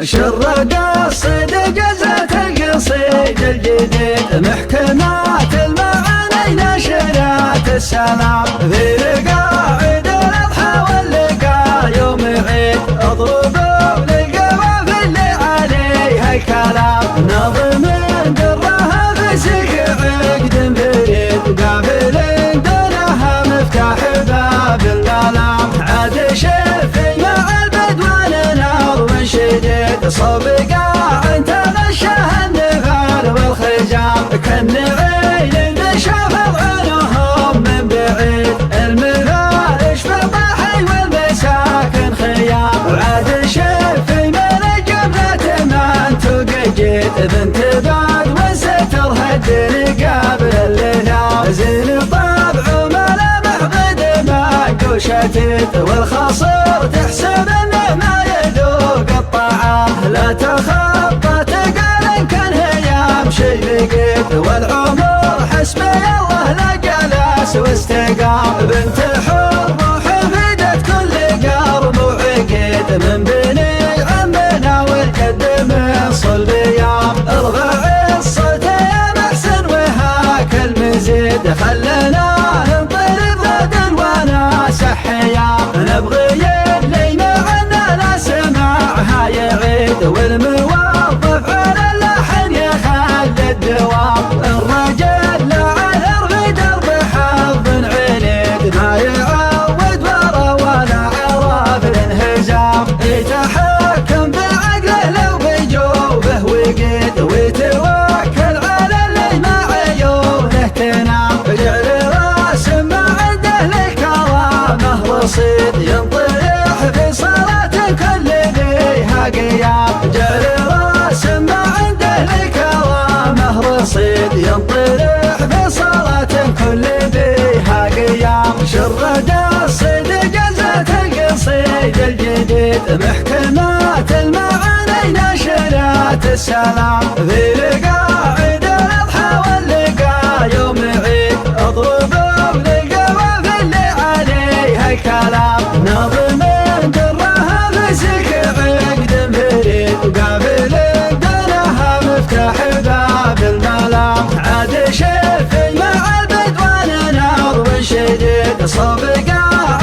شر قصيد جزت القصيد الجديد محكمات المعاني نشرات السلام في رقاعد الاضحى واللقاء يوم عيد اضربوا للقوافل اللي عليها الكلام نظم درها فسق عقد فريد قافل دونها مفتاح باب الظلام عاد شفي مع البدوان نار شديد صبقا انت غشها النفال والخجام كالنعيل نشاف عنهم من بعيد المفارش بالضحي والمساكن خيام وعاد شفي من الجبلة من تقجد بنت بعد وسترها الدين قبل الليلام زين طبع ملامح قد ما قوشتت والخصر تحسب انه ما يذوق الطعام لا تخطى تقال كان هيام شي بقيت والعمر حسبي الله لا جلس واستقام بنت حر وحفيدت كل قرب وعقيد من بني عمنا والجد من صلب يام ارفع الصوت يا محسن وهاك المزيد خلنا ننطلب غدا وناس حيام نبغي اللي معنا لا سمعها يعيد والموظف على اللحن يخلي الدوام الرجل لا عذر في درب حظ عنيد ما يعود ورا ولا عرف الانهزام يتحكم بعقله لو بجوفه وقيد ويتوكل على اللي مع عيونه تنام جعل راس ما عنده للكرامه رصيد ينطرح في صلاة كل بيها قيام جعل راس ما عنده للكرامه رصيد ينطرح في صلاة كل بيها قيام شرد الصيد جزت القصيد الجديد محكمات المعاني نشرات السلام في رقاعد الاضحى واللقاء يوم عيد اضربوا للقوافل اللي عليها الكلام نظم درها فسق عقد فريد وقافل دونها مفتاح باب الملام عاد شفي مع البدوان نار شديد صبقا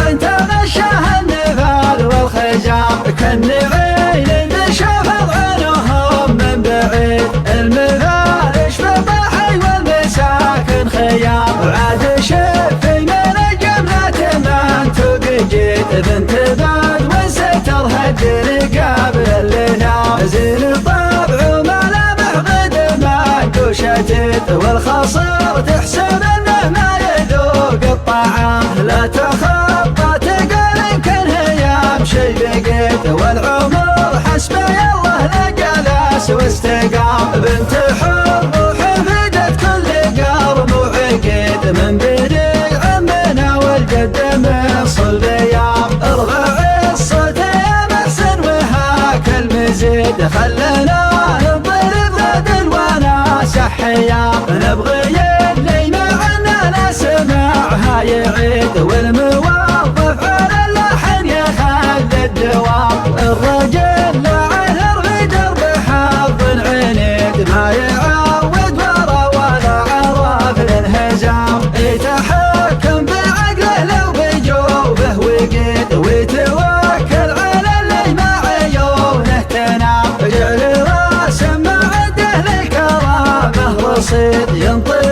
انت غشها النفال والخجام كالنعيل نشاف عنهم من بعيد المفارش بالضحي والمساكن خيام وعاد شفي من الجبلة من تقجد بنت بعد وسترها الدين قبل الليلام زين طبع ملامح قد ما قوشتت والخصر تحسب انه ما يذوق الطعام لا تخطى تقال كان هيام شي بقيت والعمر حسبي الله لا جلس واستقام بنت حر وحفيدت كل قرب وعقيد من بني عمنا والجد من صلب يام ارفع الصوت يا محسن وهاك المزيد خلنا ننطلب غدا وناس حيام نبغي اللي معنا لا سمعها يعيد والموظف على اللحن يخلي الدوام الرجل لا عذر في درب حظ عنيد ما يعود ورا ولا عرف الانهزام يتحكم بعقله لو بجوفه وقيد ويتوكل على اللي مع عيونه تنام جعل راس ما عنده للكرامه رصيد ينطق